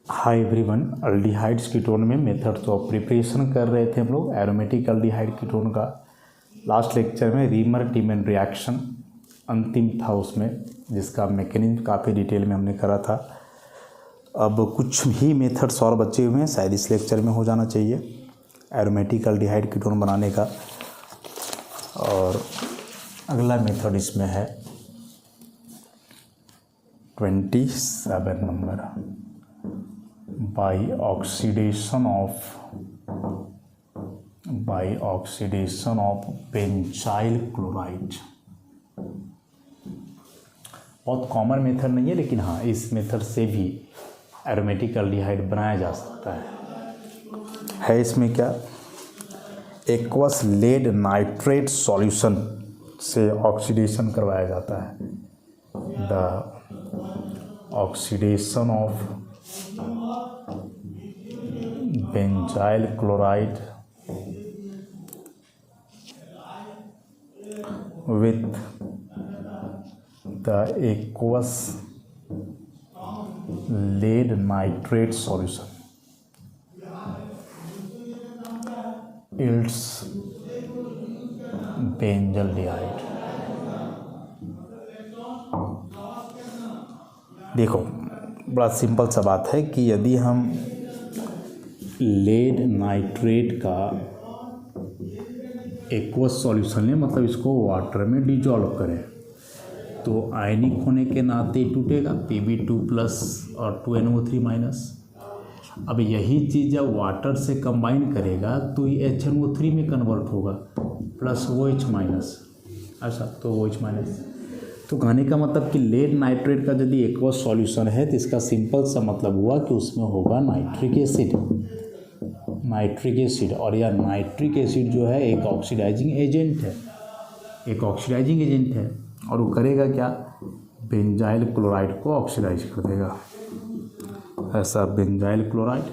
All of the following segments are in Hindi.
हाय एवरीवन, अल्डिहाइड्स कीटोन में मेथड्स ऑफ प्रिपरेशन कर रहे थे हम लोग एरोमेटिक अल्डिहाइड कीटोन का। लास्ट लेक्चर में रीमर टीमन रिएक्शन अंतिम था उसमें, जिसका मैकेनिज्म काफ़ी डिटेल में हमने करा था। अब कुछ ही मेथड्स और बचे हुए हैं, शायद इस लेक्चर में हो जाना चाहिए एरोमेटिक अल्डिहाइड कीटोन बनाने का। और अगला मेथड इसमें है 27 number, by oxidation of benzyl chloride. बहुत कॉमन मेथड नहीं है, लेकिन हाँ, इस मेथड से भी एरोमेटिक अल्डिहाइड बनाया जा सकता है। इसमें क्या, एक्वस लेड नाइट्रेट सॉल्यूशन से ऑक्सीडेशन करवाया जाता है। The oxidation of benzyl chloride with the aqueous lead nitrate solution yields benzaldehyde। देखो, बड़ा सिंपल सा बात है कि यदि हम लेड नाइट्रेट का एक्वस सॉल्यूशन लें, मतलब इसको वाटर में डिजॉल्व करें, तो आयनिक होने के नाते टूटेगा, Pb2+ और 2NO3-। अब यही चीज़ जब वाटर से कंबाइन करेगा तो ये HNO3 में कन्वर्ट होगा, प्लस OH-, ऐसा तो OH-। तो कहने का मतलब कि लेड नाइट्रेट का यदि एक्वस सॉल्यूशन है तो इसका सिंपल सा मतलब हुआ कि उसमें होगा नाइट्रिक एसिड। और यह नाइट्रिक एसिड जो है एक ऑक्सीडाइजिंग एजेंट है, और वो करेगा क्या, बेंजाइल क्लोराइड को ऑक्सीडाइज कर देगा, ऐसा बेंजाइल क्लोराइड।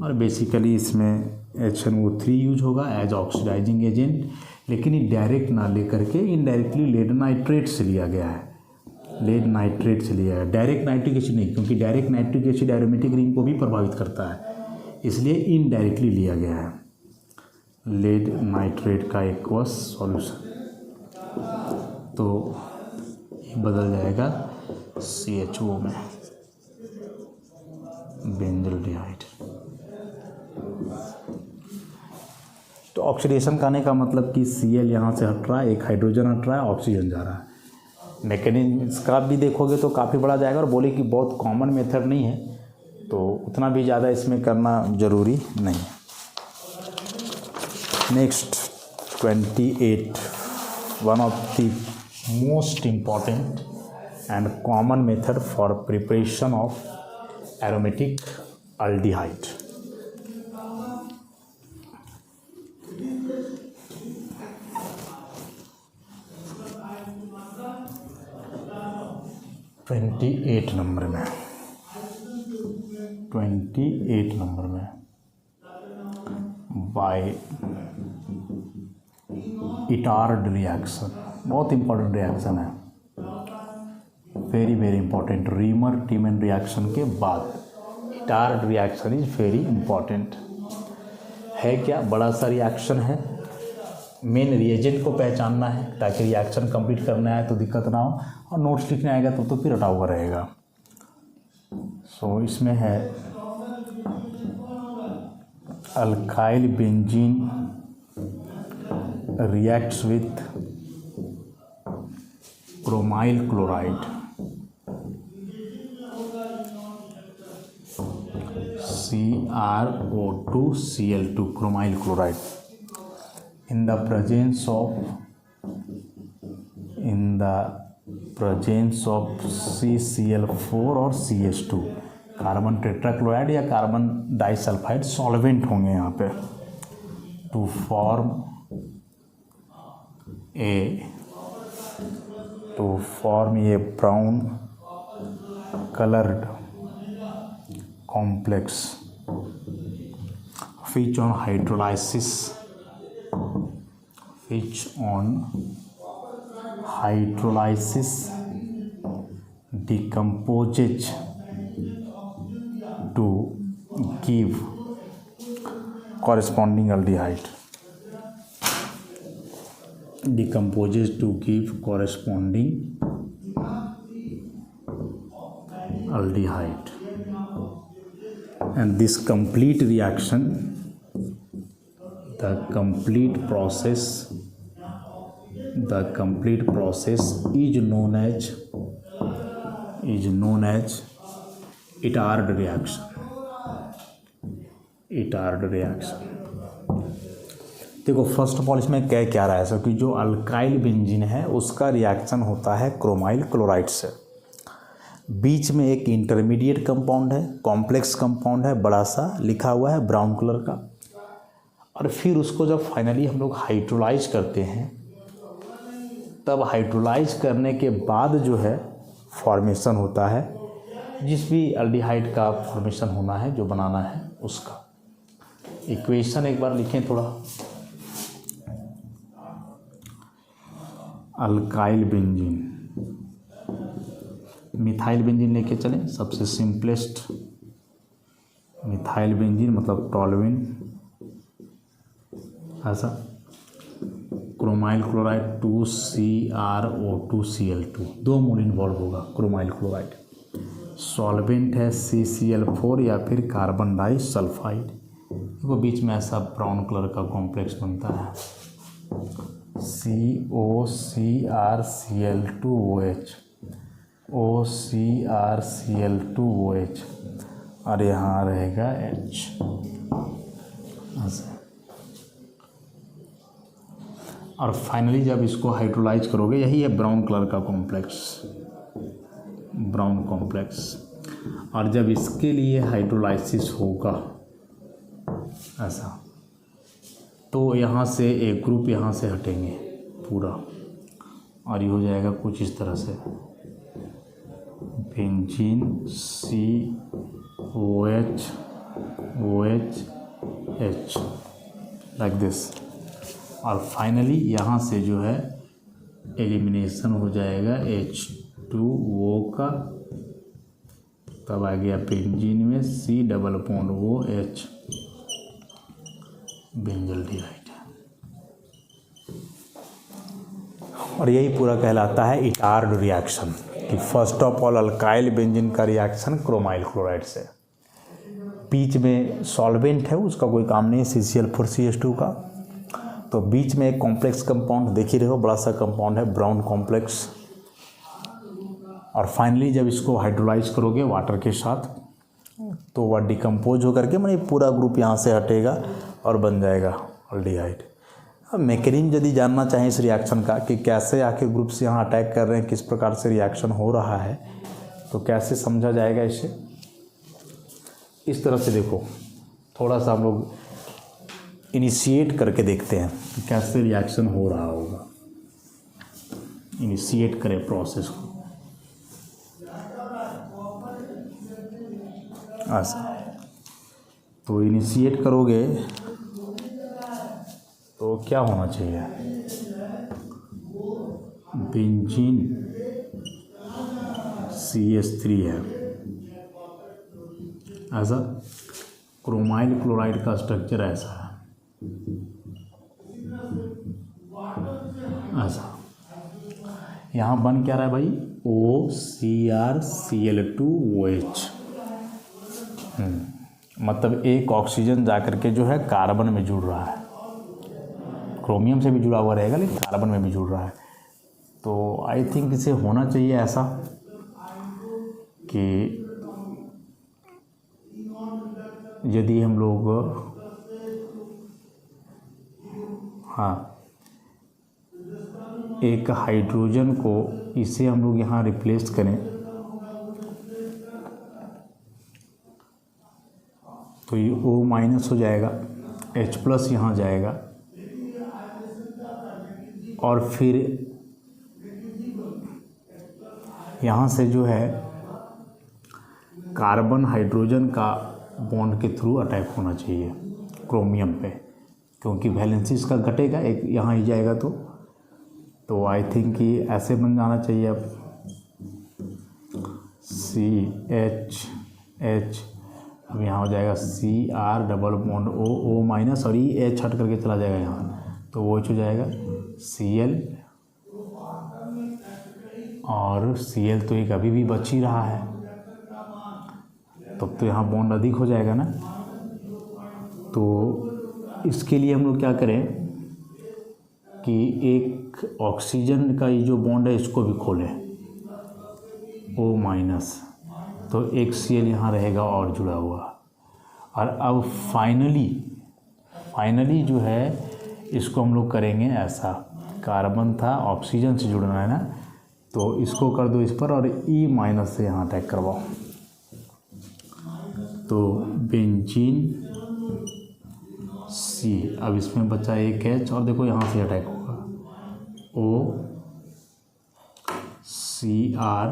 और बेसिकली इसमें HNO3 यूज होगा एज ऑक्सीडाइजिंग एजेंट, लेकिन ये डायरेक्ट ना लेकर के इनडायरेक्टली लेड नाइट्रेट से लिया गया है। डायरेक्ट नाइट्रिक एसिड नहीं, क्योंकि direct nitric acid aromatic ring को भी प्रभावित करता है, इसलिए इनडायरेक्टली लिया गया है लेड नाइट्रेट का एक्वस सॉल्यूशन। तो ये बदल जाएगा CHO में, बेंजल्डिहाइड। तो ऑक्सीडेशन करने का मतलब कि Cl यहाँ से हट रहा है, एक हाइड्रोजन हट रहा है, ऑक्सीजन जा रहा है। मैकेनिज्म इसका भी देखोगे तो काफ़ी बड़ा जाएगा, और बोले कि बहुत कॉमन मेथड नहीं है, तो उतना भी ज़्यादा इसमें करना ज़रूरी नहीं है। Next 28, one of the most important and common method for preparation of aromatic aldehyde. Twenty number में बाय इटार्ड रिएक्शन, बहुत इंपॉर्टेंट रिएक्शन है, वेरी इंपॉर्टेंट। रीमर टीमन रिएक्शन के बाद Etard reaction is very important. है क्या, बड़ा सा रिएक्शन है, मेन रिएजेंट को पहचानना है ताकि रिएक्शन कंप्लीट करना है तो दिक्कत ना हो, और नोट्स लिखने आएगा तो फिर हटा हुआ रहेगा। सो इसमें है alkyl benzene reacts with chromyl chloride, CrO2Cl2, chromyl chloride, in the presence of CCl4 और CH2, कार्बन टेट्राक्लोराइड या कार्बन डाइसल्फाइड सॉल्वेंट होंगे यहाँ पे, to form a brown coloured complex which on hydrolysis decomposes to give corresponding aldehyde. Decomposes to give corresponding aldehyde, and this complete reaction, the complete process is known as Itard reaction. देखो फर्स्ट ऑफ ऑल इसमें क्या रहा है सर कि जो अल्काइल बेंजीन है उसका रिएक्शन होता है क्रोमाइल क्लोराइड से। बीच में एक इंटरमीडिएट कंपाउंड है, कॉम्प्लेक्स कंपाउंड है, बड़ा सा लिखा हुआ है ब्राउन कलर का, और फिर उसको जब फाइनली हम लोग हाइड्रोलाइज करते हैं तब हाइड्रोलाइज करने के बाद जो है फॉर्मेशन होता है, जिस भी अल्डिहाइड का फॉर्मेशन होना है जो बनाना है उसका। इक्वेशन एक बार लिखें थोड़ा। अल्काइल बेंजीन, मिथाइल बेंजीन लेके चलें, सबसे सिंपलेस्ट मिथाइल बेंजीन मतलब टॉलुइन, ऐसा क्रोमाइल क्लोराइड 2CrO2Cl2, 2 मोल इन्वॉल्व होगा क्रोमाइल क्लोराइड। सॉल्वेंट है CCl4 या फिर कार्बन डाइसल्फाइड, देखो बीच में ऐसा ब्राउन कलर का कॉम्प्लेक्स बनता है OCrCl2OH और यहाँ रहेगा H। और फाइनली जब इसको हाइड्रोलाइज करोगे, यही है ब्राउन कलर का ब्राउन कॉम्प्लेक्स, और जब इसके लिए हाइड्रोलाइसिस होगा ऐसा, तो यहाँ से एक ग्रुप यहाँ से हटेंगे पूरा, और ये हो जाएगा कुछ इस तरह से benzene COH OH like this, और फाइनली यहाँ से जो है एलिमिनेशन हो जाएगा H2O का, तब आ गया बेंजीन में C+OH बेंजल्डिहाइड, और यही पूरा कहलाता है इटार्ड रिएक्शन कि first of all alkyl benzene का रिएक्शन क्रोमाइल क्लोराइड से, बीच में सॉल्वेंट है उसका कोई काम नहीं CCl4CH2 का, तो बीच में एक कॉम्प्लेक्स कंपाउंड देख ही रहे हो, बड़ा सा कंपाउंड है ब्राउन कॉम्प्लेक्स, और फाइनली जब इसको हाइड्रोलाइज करोगे वाटर के साथ तो वह डिकम्पोज होकर के मतलब पूरा ग्रुप यहाँ से हटेगा और बन जाएगा अल्डिहाइड। अब मैकेनिज्म यदि जानना चाहें इस रिएक्शन का कि कैसे आखिर ग्रुप से यहाँ अटैक कर रहे हैं, किस प्रकार से रिएक्शन हो रहा है, तो कैसे समझा जाएगा इसे, इस तरह से देखो थोड़ा सा हम लोग इनिशिएट करके देखते हैं कि कैसे रिएक्शन हो रहा होगा। इनिशिएट करें प्रोसेस को ऐसा, तो इनिशिएट करोगे तो क्या होना चाहिए, बेंजीन CH3 है ऐसा, क्रोमाइल क्लोराइड का स्ट्रक्चर ऐसा है ऐसा, यहाँ बन क्या रहा है भाई OCrCl2OH, मतलब एक ऑक्सीजन जाकर के जो है कार्बन में जुड़ रहा है, क्रोमियम से भी जुड़ा हुआ रहेगा लेकिन कार्बन में भी जुड़ रहा है। तो आई थिंक इसे होना चाहिए ऐसा कि यदि हम लोग एक हाइड्रोजन को इसे हम लोग यहाँ रिप्लेस करें तो ये O- हो जाएगा, H+ यहाँ जाएगा, और फिर यहाँ से जो है कार्बन हाइड्रोजन का बॉन्ड के थ्रू अटैक होना चाहिए क्रोमियम पे, क्योंकि वैलेंसी इसका घटेगा, एक यहाँ ही जाएगा तो तो आई थिंक कि ऐसे बन जाना चाहिए अब CH, अब यहाँ हो जाएगा CR double bond O minus, और ये H हट करके चला जाएगा यहाँ, तो वो हो जाएगा Cl, और Cl तो एक अभी भी बच ही रहा है, तब तो यहाँ बॉन्ड अधिक हो जाएगा ना। तो इसके लिए हम लोग क्या करें कि एक ऑक्सीजन का ये जो बॉन्ड है इसको भी खोलें O माइनस, तो एक Cl यहाँ रहेगा और जुड़ा हुआ। और अब फाइनली जो है इसको हम लोग करेंगे ऐसा, कार्बन था ऑक्सीजन से जुड़ना है ना, तो इसको कर दो इस पर और E माइनस से यहाँ अटैक करवाओ, तो बेंजीन C। अब इसमें बचा एक H, और देखो यहाँ से अटैक होगा O CR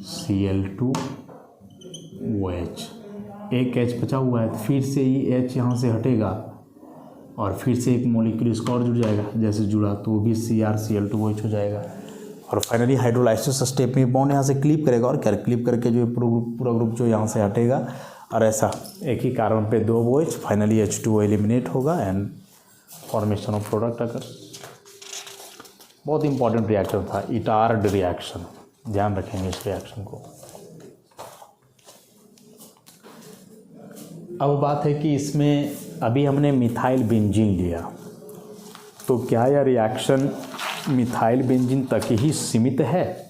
Cl2 OH, एक H बचा हुआ है, फिर से ये H यहाँ से हटेगा और फिर से एक मॉलिक्यूल इसका और जुड़ जाएगा, जैसे जुड़ा तो वो भी CR Cl2 OH हो जाएगा। और फाइनली हाइड्रोलाइसिस स्टेप में बॉन्ड यहाँ से क्लिप करेगा, और क्या क्लिप करके जो पूरा ग्रुप जो यहाँ से हटेगा, और ऐसा एक ही कार्बन पे 2 OH, फाइनली H2O एलिमिनेट होगा एंड फॉर्मेशन ऑफ प्रोडक्ट अगर। बहुत इंपॉर्टेंट रिएक्शन था, इटार्ड रिएक्शन, ध्यान रखेंगे इस रिएक्शन को। अब बात है कि इसमें अभी हमने मिथाइल बेंजीन लिया, तो क्या यह रिएक्शन मिथाइल बेंजीन तक ही सीमित है,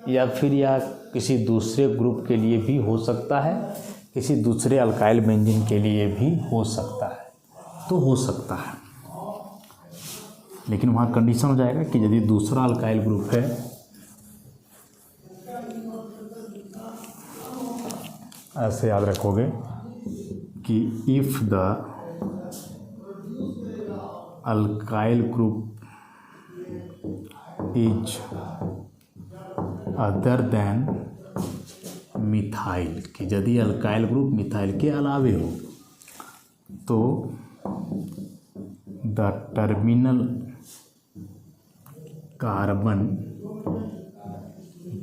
या फिर यह किसी दूसरे ग्रुप के लिए भी हो सकता है, किसी दूसरे अल्काइल बेंजीन के लिए भी हो सकता है? तो हो सकता है, लेकिन वहाँ कंडीशन हो जाएगा कि यदि दूसरा अल्काइल ग्रुप है, ऐसे याद रखोगे कि if the alkyl group is other than methyl, कि यदि अल्काइल ग्रुप मिथाइल के अलावे हो, तो the terminal carbon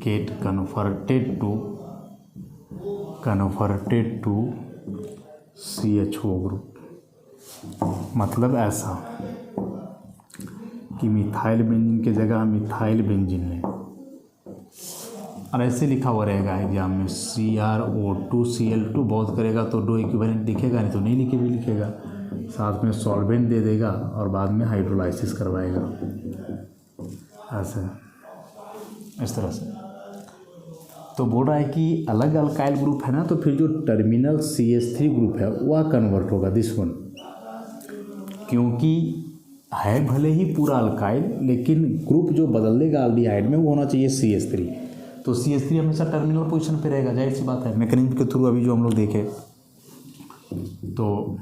get converted to CHO group. मतलब ऐसा कि मिथाइल बेंजीन की जगह मिथाइल बेंजीन लें, और ऐसे लिखा हुआ रहेगा एग्जाम में CrO2Cl2, बहुत करेगा तो दो इक्विवेलेंट दिखेगा, नहीं तो नहीं लिखे भी लिखेगा, साथ में सॉल्वेंट दे देगा और बाद में हाइड्रोलाइसिस करवाएगा, ऐसे इस तरह से। तो बोल रहा है कि अलग अल्काइल ग्रुप है ना, तो फिर जो टर्मिनल CH3 ग्रुप है वह कन्वर्ट होगा दिस वन, क्योंकि है भले ही पूरा अल्काइल, लेकिन ग्रुप जो बदल देगा एल्डिहाइड में वो होना चाहिए CH3, तो CH3 हमेशा टर्मिनल पोजीशन पे रहेगा, जाहिर सी बात है, मैकेनिज्म के थ्रू अभी जो हम लोग देखे, तो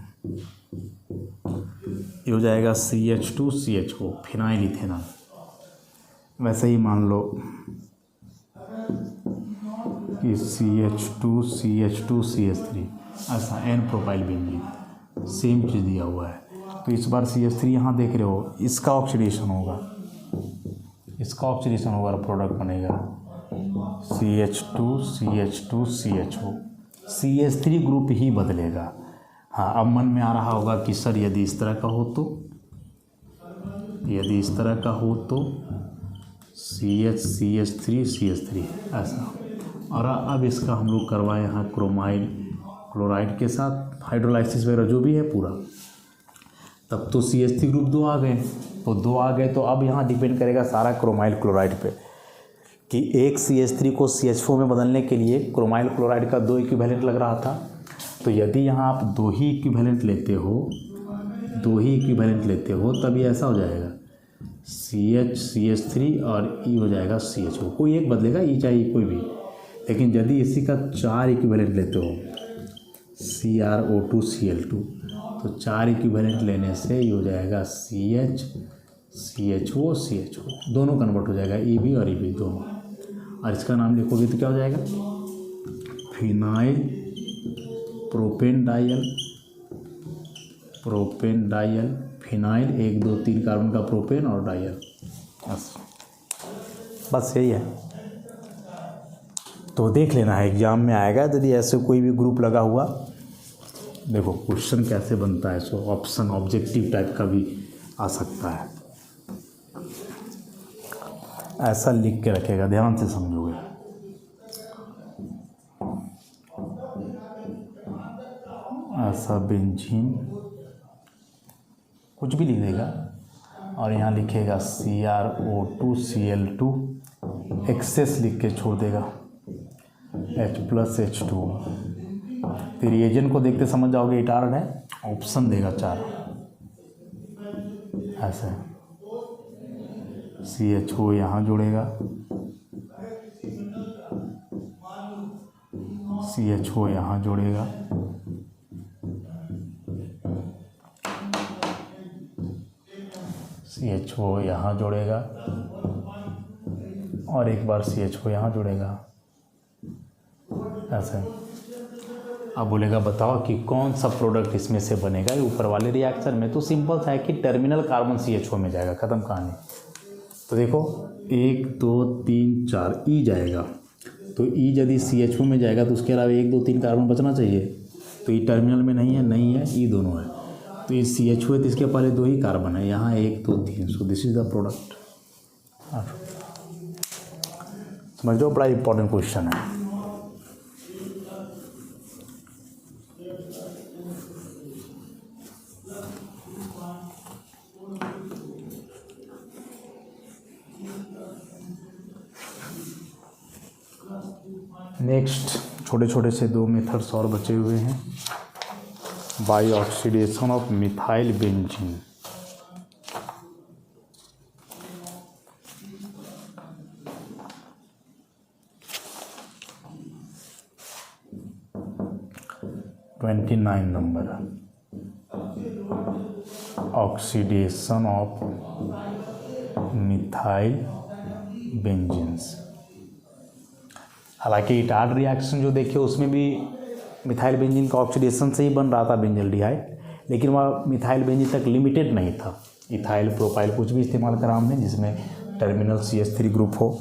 ये हो जाएगा CH2CHO फिनाइल इथेनॉल। वैसे ही मान लो कि CH2CH2CH3 ऐसा N प्रोपाइल बेंजीन सेम चीज़ दिया हुआ है, तो इस बार CH3 यहाँ देख रहे हो, इसका ऑक्सीडेशन होगा, और प्रोडक्ट बनेगा CH2CH2CHO, CH3 ग्रुप ही बदलेगा। हाँ, अब मन में आ रहा होगा कि सर यदि इस तरह का हो तो CH3CH3 ऐसा, और अब इसका हम लोग करवाएं यहाँ क्लोराइड के साथ हाइड्रोलाइसिस वगैरह जो भी है पूरा, तब तो CH3 ग्रुप 2 आ गए, तो अब यहाँ डिपेंड करेगा सारा क्रोमाइल क्लोराइड पे, कि एक CH3 को CH4 में बदलने के लिए क्रोमाइल क्लोराइड का 2 इक्विवेलेंट लग रहा था, तो यदि यहाँ आप 2 ही इक्विवेलेंट लेते हो तब ये ऐसा हो जाएगा CH3 और E हो जाएगा CHO, कोई एक बदलेगा, E चाहिए कोई भी, लेकिन यदि इसी का 4 इक्विवेलेंट लेते हो CrO2Cl2, तो 4 इक्विवेलेंट लेने से ये हो जाएगा CHO दोनों कन्वर्ट हो जाएगा, EB और EB दोनों, और इसका नाम लिखोगे तो क्या हो जाएगा phenyl propane dial phenyl, 1 2 3 carbon का प्रोपेन और डायर। बस यही है। तो देख लेना है, एग्जाम में आएगा यदि ऐसे कोई भी ग्रुप लगा हुआ। देखो क्वेश्चन कैसे बनता है, सो ऑप्शन ऑब्जेक्टिव टाइप का भी आ सकता है। ऐसा लिख के रखेगा, ध्यान से समझोगे। ऐसा बेंजीन कुछ भी लिख देगा और यहाँ लिखेगा CrO2Cl2, एक्सेस लिख के छोड़ देगा H+H2। फिर रिएजेंट को देखते समझ जाओगे इटार्ड है, ऑप्शन देगा 4। ऐसे CHO यहाँ जुड़ेगा, CHO यहाँ जुड़ेगा, CHO यहाँ जुड़ेगा और एक बार CHO यहाँ जुड़ेगा। ऐसे अब बोलेगा बताओ कि कौन सा प्रोडक्ट इसमें से बनेगा। ये ऊपर वाले रिएक्शन में तो सिंपल सा है कि टर्मिनल कार्बन CHO में जाएगा, ख़त्म कहानी। तो देखो 1 2 3 4 E जाएगा, तो E यदि CHO में जाएगा तो उसके अलावा 1 2 3 कार्बन बचना चाहिए। तो E टर्मिनल में नहीं है, E दोनों है। तो ये CHO है तो इसके पहले 2 ही कार्बन है, यहाँ 1 2 3। So this is the product. समझ लो, बड़ा इंपॉर्टेंट क्वेश्चन है। नेक्स्ट छोटे छोटे से 2 मेथड्स और बचे हुए हैं। By oxidation of methyl benzene. Number oxidation of methyl benzenes. हालांकि इटार्ड रिएक्शन जो देखिए उसमें भी मिथाइल बेंजीन का ऑक्सीडेशन से ही बन रहा था बेंजल्डिहाइड, लेकिन वह मिथाइल बेंजीन तक लिमिटेड नहीं था। इथाइल प्रोपाइल कुछ भी इस्तेमाल करा हमने जिसमें टर्मिनल CH3 ग्रुप हो।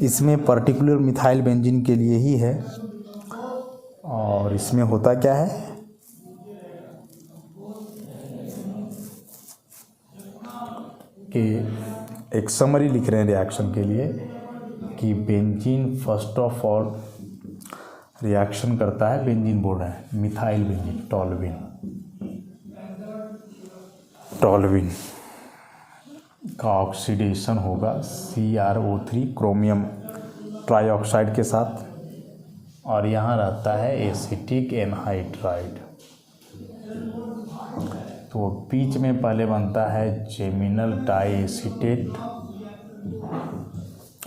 इसमें पर्टिकुलर मिथाइल बेंजीन के लिए ही है। और इसमें होता क्या है कि एक समरी लिख रहे हैं रिएक्शन के लिए कि benzene first of all reaction करता है, बेंजीन बोल रहे हैं, मिथाइल बेंजीन टॉल्यूइन का ऑक्सीडेशन होगा CrO3 क्रोमियम ट्राइऑक्साइड के साथ, और यहाँ रहता है एसिटिक एनहाइड्राइड। तो बीच में पहले बनता है जेमिनल डाइएसिटेट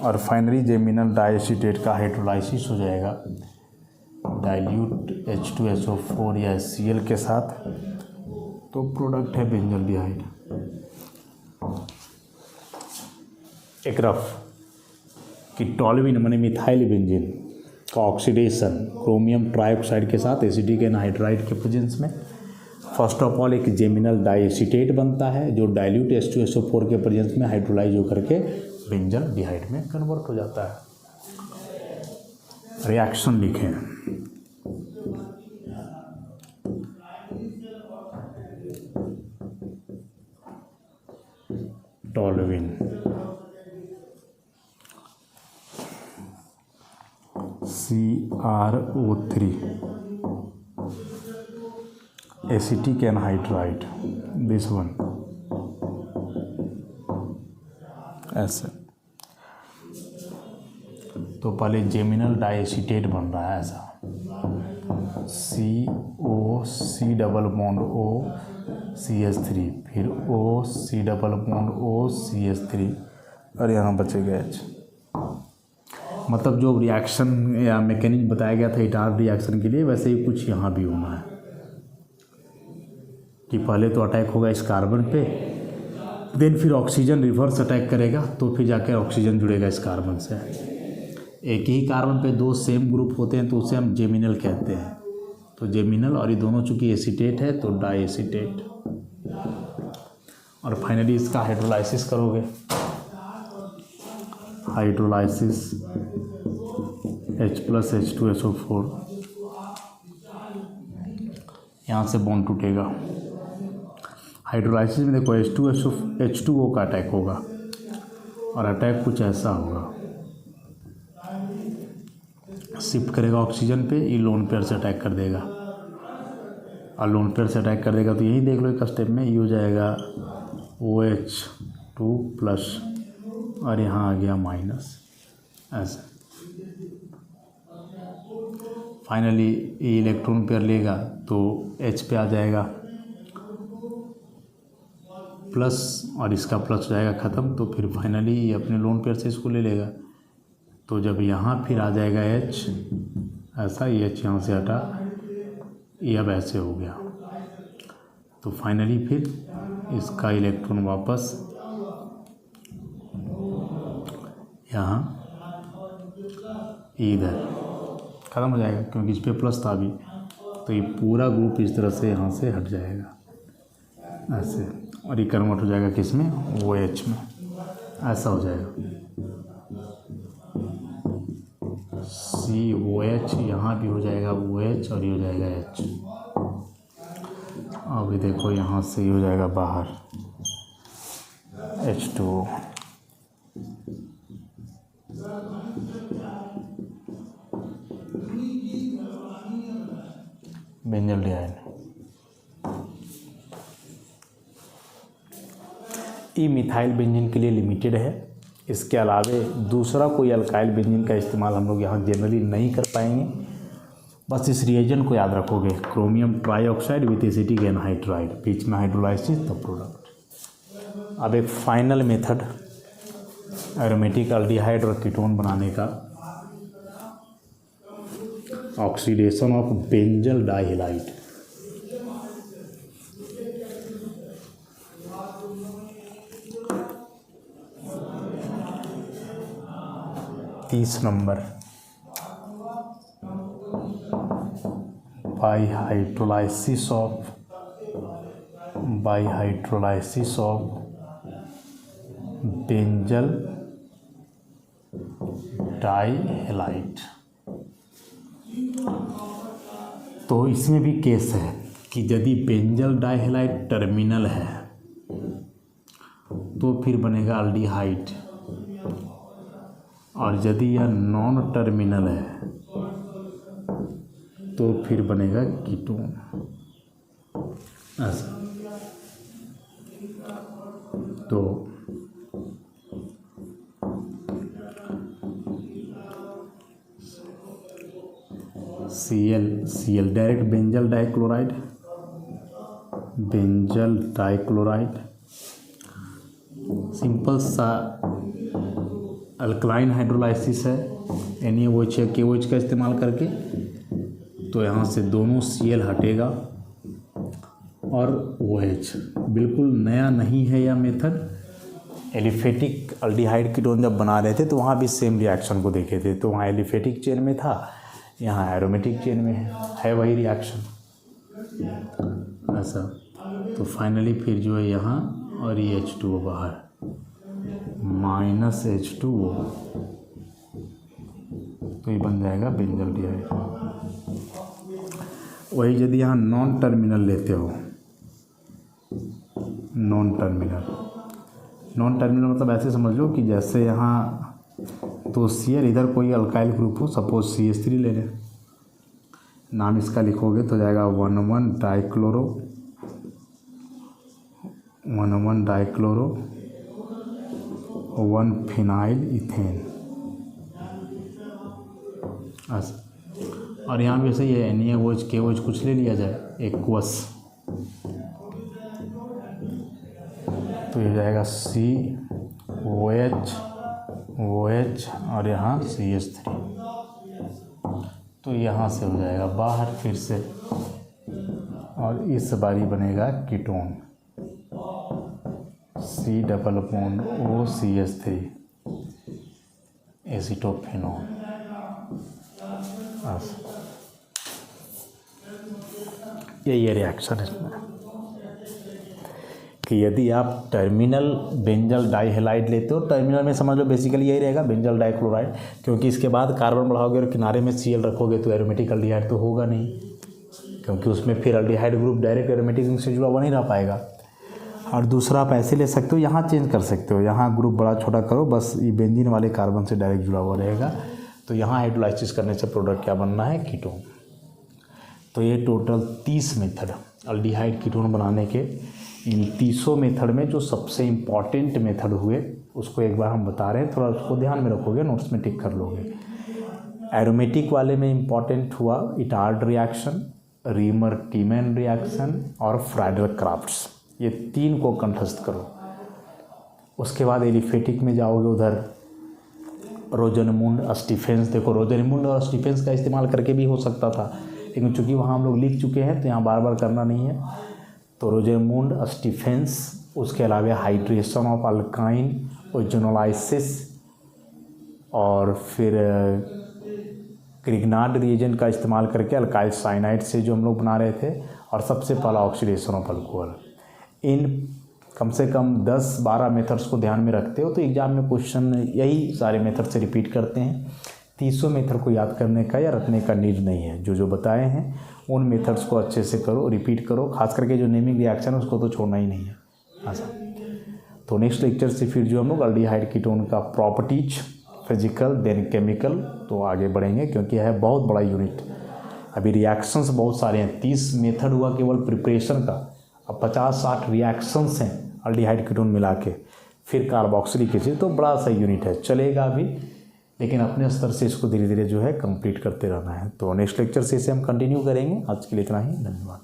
और फाइनली जेमिनल डाइएसिटेट का हाइड्रोलाइसिस हो जाएगा डाइल्यूट H2SO4 या HCl के साथ। तो प्रोडक्ट है बेंजल्डिहाइड। एक रफ कि टॉल्यूइन माने मिथाइल बेंजीन का ऑक्सीडेशन क्रोमियम ट्राइऑक्साइड के साथ एसिटिक एनहाइड्राइड के प्रेजेंस में फर्स्ट ऑफ ऑल एक जेमिनल डाइएसिटेट बनता है जो डाइल्यूट H2SO4 के प्रेजेंस में हाइड्रोलाइज होकर के बेंजल्डिहाइड में कन्वर्ट हो जाता है। रिएक्शन लिखें। Toluene CrO3 acetic anhydride, this one ऐसे। तो पहले जेमिनल डाइएसिटेट बन रहा है ऐसा, CO double bond O CH3, फिर O double bond O CH3 और यहाँ बचेगा H। मतलब जो रिएक्शन या मैकेनिज्म बताया गया था इटार्ड रिएक्शन के लिए वैसे ही कुछ यहाँ भी होना है कि पहले तो अटैक होगा इस कार्बन पे, देन फिर ऑक्सीजन रिवर्स अटैक करेगा तो फिर जाकर ऑक्सीजन जुड़ेगा इस कार्बन से। एक ही कार्बन पे 2 सेम ग्रुप होते हैं तो उसे हम जेमिनल कहते हैं। तो जेमिनल और ये दोनों चूंकि एसिटेट है तो डाइएसिटेट। और फाइनली इसका हाइड्रोलाइसिस करोगे, हाइड्रोलाइसिस H+H2SO4, यहाँ से बॉन्ड टूटेगा। हाइड्रोलाइसिस में देखो H2O का अटैक होगा और अटैक कुछ ऐसा होगा, शिफ्ट करेगा ऑक्सीजन पे, ये लोन पेयर से अटैक कर देगा और लोन पेयर से अटैक कर देगा तो यही देख लो एक स्टेप में ये हो जाएगा OH2+ और यहाँ आ गया माइनस, ऐसे। फाइनली ये इलेक्ट्रॉन पेयर लेगा तो H पे आ जाएगा प्लस और इसका प्लस हो जाएगा ख़त्म, तो फिर फाइनली ये अपने लोन पेयर से इसको ले लेगा। तो जब यहाँ फिर आ जाएगा H, ऐसा ये H यहाँ से हटा, ये अब ऐसे हो गया, तो फाइनली फिर इसका इलेक्ट्रॉन वापस यहाँ इधर ख़त्म हो जाएगा, क्योंकि इस पर प्लस था अभी, तो ये पूरा ग्रुप इस तरह से यहाँ से हट जाएगा ऐसे, और ये कन्वर्ट हो जाएगा किस में, OH में, ऐसा हो जाएगा। COH यहाँ भी हो जाएगा OH और ये हो जाएगा H। अभी देखो यहाँ से ये हो जाएगा बाहर H2O। बेंजल डिहाइड ये मिथाइल बेंजीन के लिए लिमिटेड है। इसके अलावे दूसरा कोई अल्काइल बेंजीन का इस्तेमाल हम लोग यहाँ जनरली नहीं कर पाएंगे। बस इस रिएजेंट को याद रखोगे, chromium trioxide with acetic anhydride, बीच में हाइड्रोलाइसिस द प्रोडक्ट। अब एक फाइनल मेथड एरोमेटिक अल्डिहाइड और कीटोन बनाने का, ऑक्सीडेशन ऑफ बेंजल डाइहैलाइड। तीस नंबर, by hydrolysis of benzal dihalide. तो इसमें भी केस है कि यदि बेंजल डाइहैलाइड टर्मिनल है तो फिर बनेगा अल्डिहाइड, और यदि यह नॉन टर्मिनल है तो फिर बनेगा कीटोन, ऐसा। तो Cl direct benzyl dichloride, simple सा अल्कलाइन हाइड्रोलाइसिस है NaOH या KOH का इस्तेमाल करके। तो यहाँ से दोनों Cl हटेगा और OH, बिल्कुल नया नहीं है यह मेथड। एलिफेटिक अल्डिहाइड कीटोन जब बना रहे थे तो वहाँ भी सेम रिएक्शन को देखे थे, तो वहाँ एलिफेटिक चेन में था, यहाँ एरोमेटिक चेन में है वही रिएक्शन, ऐसा। तो फाइनली फिर जो है यहाँ और ये H2O बाहर, -H2O, तो ये बन जाएगा बेंजल डिहाइड। वही यदि यहाँ नॉन टर्मिनल लेते हो, नॉन टर्मिनल मतलब ऐसे समझ लो कि जैसे यहाँ तो Cl इधर कोई अल्काइल ग्रुप हो, सपोज CH3 ले लें, नाम इसका लिखोगे तो जाएगा 1,1 डाइक्लोरो 1 फिनाइल इथेन, ऐसा। और यहाँ भी ऐसे ही है, NaOH KOH कुछ ले लिया जाए, एक्वस, तो ये जाएगा COH OH और यहाँ CH3, तो यहाँ से हो जाएगा बाहर फिर से, और इस बारी बनेगा कीटोन C+OCH3 एसिटोफेनॉन। यही है रिएक्शन इसमें। कि यदि आप टर्मिनल बेंजल डाइहेलाइड लेते हो, टर्मिनल में समझ लो बेसिकली यही रहेगा बेंजल डाइक्लोराइड, क्योंकि इसके बाद कार्बन बढ़ाओगे और किनारे में Cl रखोगे तो एरोमेटिक एल्डिहाइड तो होगा नहीं, क्योंकि उसमें फिर aldehyde group direct aromatic ring से जुड़ा हुआ नहीं रह पाएगा। और दूसरा आप ऐसे ले सकते हो, यहाँ चेंज कर सकते हो, यहाँ ग्रुप बड़ा छोटा करो, बस ये बेंजीन वाले कार्बन से डायरेक्ट जुड़ा हुआ रहेगा। तो यहाँ हाइड्रोलाइसिस करने से प्रोडक्ट क्या बनना है, कीटोन। तो ये टोटल 30 मेथड एल्डिहाइड कीटोन बनाने के। इन 30 मेथड में जो सबसे इम्पॉर्टेंट मेथड हुए उसको एक बार हम बता रहे हैं, थोड़ा उसको ध्यान में रखोगे, नोट्स में टिक कर लोगे। एरोमेटिक वाले में इम्पॉर्टेंट हुआ इटार्ड रिएक्शन, रीमर टीमैन रिएक्शन और फ्राइडल क्राफ्ट्स, ये 3 को कंठस्थ करो। उसके बाद एलिफेटिक में जाओगे, उधर रोजनमुंड स्टीफेंस, देखो रोजनमुंड और स्टीफेंस का इस्तेमाल करके भी हो सकता था, लेकिन चूंकि वहाँ हम लोग लिख चुके हैं तो यहाँ बार बार करना नहीं है। तो रोजनमुंड स्टीफेंस, उसके अलावा हाइड्रेशन ऑफ अल्काइन ओजोनोलाइसिस, और फिर क्रिग्नार्ड रिएजेंट का इस्तेमाल करके अल्काइल साइनाइड से जो हम लोग बना रहे थे, और सबसे पहला ऑक्सीडेशन ऑफ अल्कोहल। इन कम से कम 10-12 मेथड्स को ध्यान में रखते हो तो एग्जाम में क्वेश्चन यही सारे मेथड से रिपीट करते हैं। 30 मेथड को याद करने का या रखने का नीड नहीं है, जो बताए हैं उन मेथड्स को अच्छे से करो, रिपीट करो, खास करके जो नेमिंग रिएक्शन है उसको तो छोड़ना ही नहीं है। अच्छा, तो नेक्स्ट लेक्चर से फिर जो हम लोग एल्डिहाइड कीटोन का प्रॉपर्टीज, फिजिकल देन केमिकल, तो आगे बढ़ेंगे, क्योंकि यह है बहुत बड़ा यूनिट। अभी रिएक्शंस बहुत सारे हैं, 30 मेथड हुआ केवल प्रिपरेशन का, अब 50-60 रिएक्शंस हैं एल्डिहाइड कीटोन मिला के, फिर कार्बोक्सिलिक एसिड, तो बड़ा सा यूनिट है, चलेगा अभी, लेकिन अपने स्तर से इसको धीरे धीरे जो है कंप्लीट करते रहना है। तो नेक्स्ट लेक्चर से इसे हम कंटिन्यू करेंगे। आज के लिए इतना ही, धन्यवाद।